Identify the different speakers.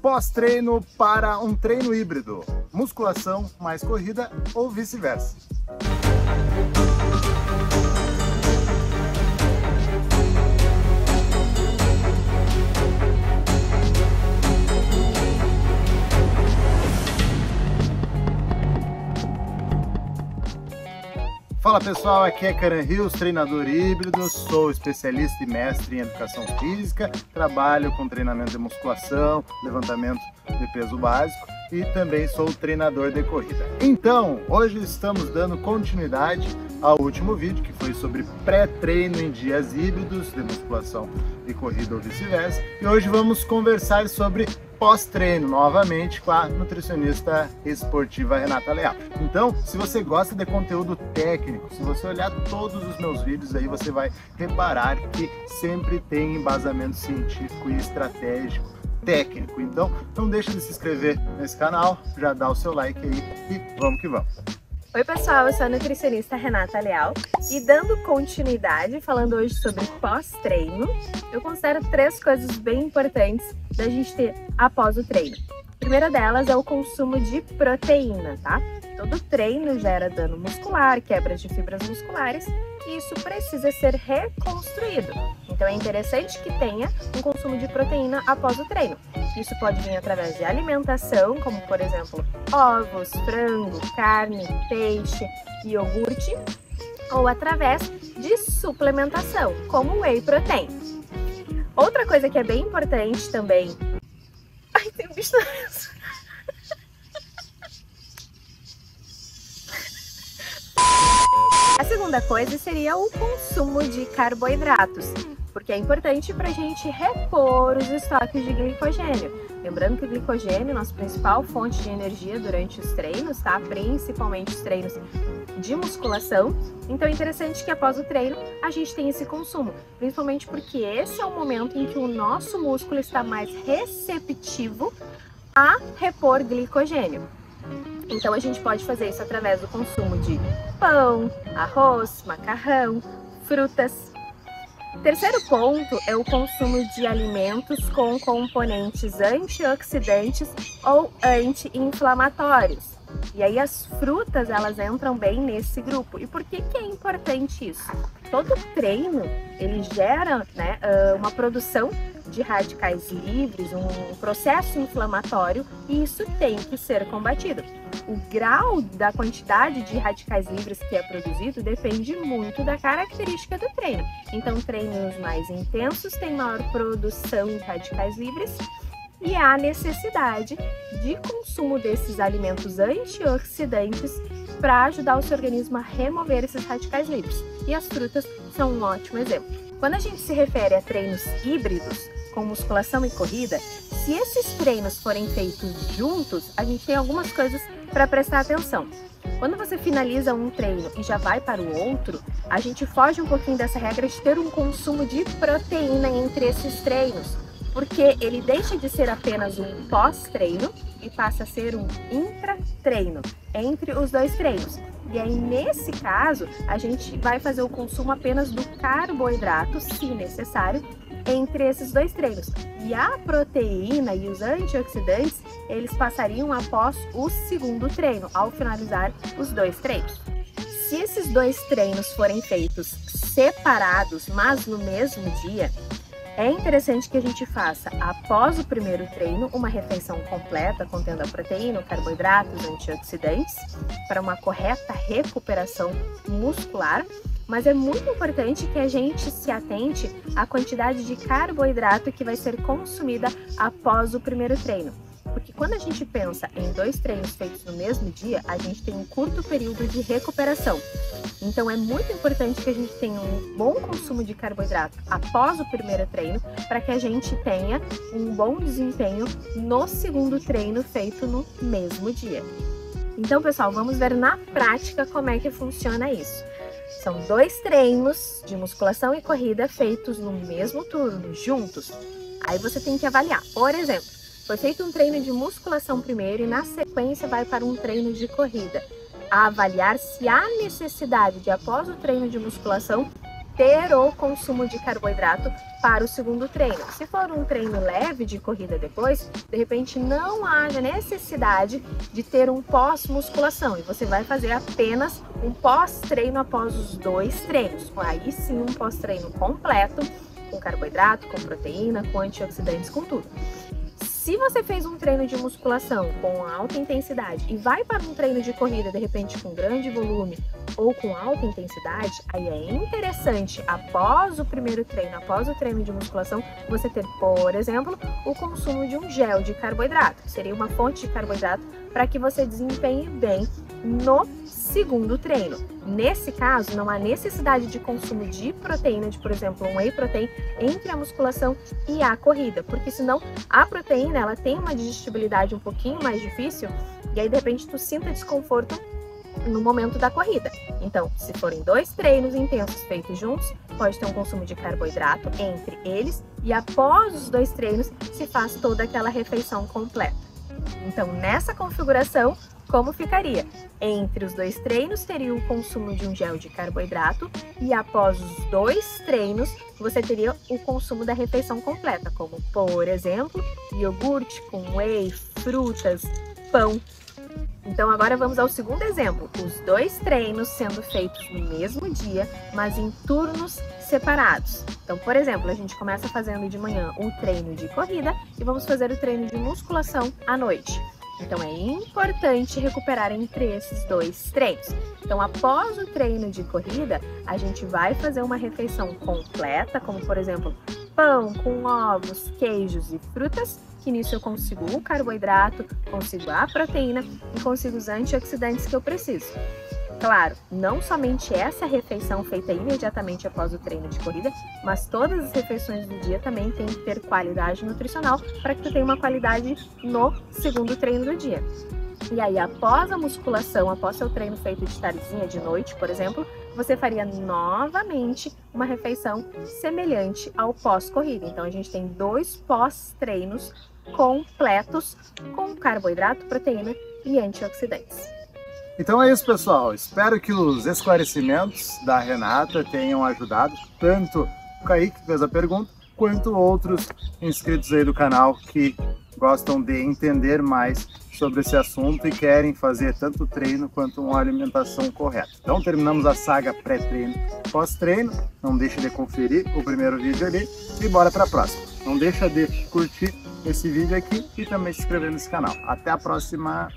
Speaker 1: Pós-treino para um treino híbrido, musculação mais corrida ou vice-versa. Fala pessoal, aqui é Karan Rios, treinador híbrido, sou especialista e mestre em educação física, trabalho com treinamento de musculação, levantamento de peso básico e também sou treinador de corrida. Então, hoje estamos dando continuidade ao último vídeo, que foi sobre pré-treino em dias híbridos de musculação e corrida ou vice-versa, e hoje vamos conversar sobre pós-treino, novamente com a nutricionista esportiva Renata Leal. Então, se você gosta de conteúdo técnico, se você olhar todos os meus vídeos aí, você vai reparar que sempre tem embasamento científico e estratégico, técnico. Então, não deixe de se inscrever nesse canal, já dá o seu like aí e vamos que vamos.
Speaker 2: Oi pessoal, eu sou a nutricionista Renata Leal e dando continuidade, falando hoje sobre pós-treino, eu considero 3 coisas bem importantes da gente ter após o treino. A primeira delas é o consumo de proteína, tá? Todo treino gera dano muscular, quebra de fibras musculares e isso precisa ser reconstruído. Então é interessante que tenha um consumo de proteína após o treino. Isso pode vir através de alimentação, como por exemplo ovos, frango, carne, peixe, iogurte, ou através de suplementação, como whey protein. Outra coisa que é bem importante também... Ai, tem um bicho na mesa. A segunda coisa seria o consumo de carboidratos, porque é importante para a gente repor os estoques de glicogênio. Lembrando que o glicogênio é nossa principal fonte de energia durante os treinos, tá? Principalmente os treinos de musculação. Então é interessante que após o treino a gente tenha esse consumo, principalmente porque esse é o momento em que o nosso músculo está mais receptivo a repor glicogênio. Então a gente pode fazer isso através do consumo de pão, arroz, macarrão, frutas. Terceiro ponto é o consumo de alimentos com componentes antioxidantes ou anti-inflamatórios. E aí as frutas, elas entram bem nesse grupo. E por que é importante isso? Todo treino, ele gera, né, uma produção de radicais livres, um processo inflamatório, e isso tem que ser combatido. O grau da quantidade de radicais livres que é produzido depende muito da característica do treino. Então, treinos mais intensos têm maior produção de radicais livres e há necessidade de consumo desses alimentos antioxidantes para ajudar o seu organismo a remover esses radicais livres. E as frutas são um ótimo exemplo. Quando a gente se refere a treinos híbridos, com musculação e corrida, se esses treinos forem feitos juntos, a gente tem algumas coisas para prestar atenção. Quando você finaliza um treino e já vai para o outro, a gente foge um pouquinho dessa regra de ter um consumo de proteína entre esses treinos, porque ele deixa de ser apenas um pós-treino e passa a ser um intra-treino, entre os 2 treinos. E aí, nesse caso, a gente vai fazer o consumo apenas do carboidrato, se necessário, entre esses 2 treinos. E a proteína e os antioxidantes, eles passariam após o segundo treino, ao finalizar os 2 treinos. Se esses 2 treinos forem feitos separados, mas no mesmo dia, é interessante que a gente faça, após o primeiro treino, uma refeição completa contendo a proteína, o carboidrato, os antioxidantes, para uma correta recuperação muscular. Mas é muito importante que a gente se atente à quantidade de carboidrato que vai ser consumida após o primeiro treino. Porque quando a gente pensa em 2 treinos feitos no mesmo dia, a gente tem um curto período de recuperação. Então é muito importante que a gente tenha um bom consumo de carboidrato após o primeiro treino, para que a gente tenha um bom desempenho no segundo treino feito no mesmo dia. Então, pessoal, vamos ver na prática como é que funciona isso. São 2 treinos de musculação e corrida feitos no mesmo turno, juntos. Aí você tem que avaliar. Por exemplo, foi feito um treino de musculação primeiro e na sequência vai para um treino de corrida. A avaliar se há necessidade de, após o treino de musculação, ter o consumo de carboidrato para o segundo treino. Se for um treino leve de corrida depois, de repente não haja necessidade de ter um pós-musculação e você vai fazer apenas um pós-treino após os 2 treinos. Aí sim, um pós-treino completo, com carboidrato, com proteína, com antioxidantes, com tudo. Se você fez um treino de musculação com alta intensidade e vai para um treino de corrida, de repente com grande volume ou com alta intensidade, aí é interessante, após o primeiro treino, após o treino de musculação, você ter, por exemplo, o consumo de um gel de carboidrato, que seria uma fonte de carboidrato para que você desempenhe bem no segundo treino. Nesse caso, não há necessidade de consumo de proteína, de, por exemplo, um whey protein entre a musculação e a corrida, porque senão a proteína ela tem uma digestibilidade um pouquinho mais difícil e aí de repente tu sinta desconforto no momento da corrida. Então, se forem 2 treinos intensos feitos juntos, pode ter um consumo de carboidrato entre eles e após os 2 treinos se faz toda aquela refeição completa. Então, nessa configuração, como ficaria? Entre os 2 treinos teria o consumo de um gel de carboidrato e após os 2 treinos você teria o consumo da refeição completa, como por exemplo, iogurte com whey, frutas, pão. Então agora vamos ao segundo exemplo, os 2 treinos sendo feitos no mesmo dia, mas em turnos separados. Então, por exemplo, a gente começa fazendo de manhã o treino de corrida e vamos fazer o treino de musculação à noite. Então é importante recuperar entre esses 2 treinos. Então após o treino de corrida, a gente vai fazer uma refeição completa, como por exemplo, pão com ovos, queijos e frutas, que nisso eu consigo o carboidrato, consigo a proteína e consigo os antioxidantes que eu preciso. Claro, não somente essa refeição feita imediatamente após o treino de corrida, mas todas as refeições do dia também têm que ter qualidade nutricional para que tu tenha uma qualidade no segundo treino do dia. E aí, após a musculação, após seu treino feito de tardezinha, de noite, por exemplo, você faria novamente uma refeição semelhante ao pós-corrida. Então, a gente tem 2 pós-treinos completos com carboidrato, proteína e antioxidantes.
Speaker 1: Então é isso, pessoal. Espero que os esclarecimentos da Renata tenham ajudado tanto o Kaique, que fez a pergunta, quanto outros inscritos aí do canal que gostam de entender mais sobre esse assunto e querem fazer tanto treino quanto uma alimentação correta. Então terminamos a saga pré-treino, pós-treino. Não deixe de conferir o primeiro vídeo ali e bora para a próxima. Não deixa de curtir esse vídeo aqui e também se inscrever nesse canal. Até a próxima!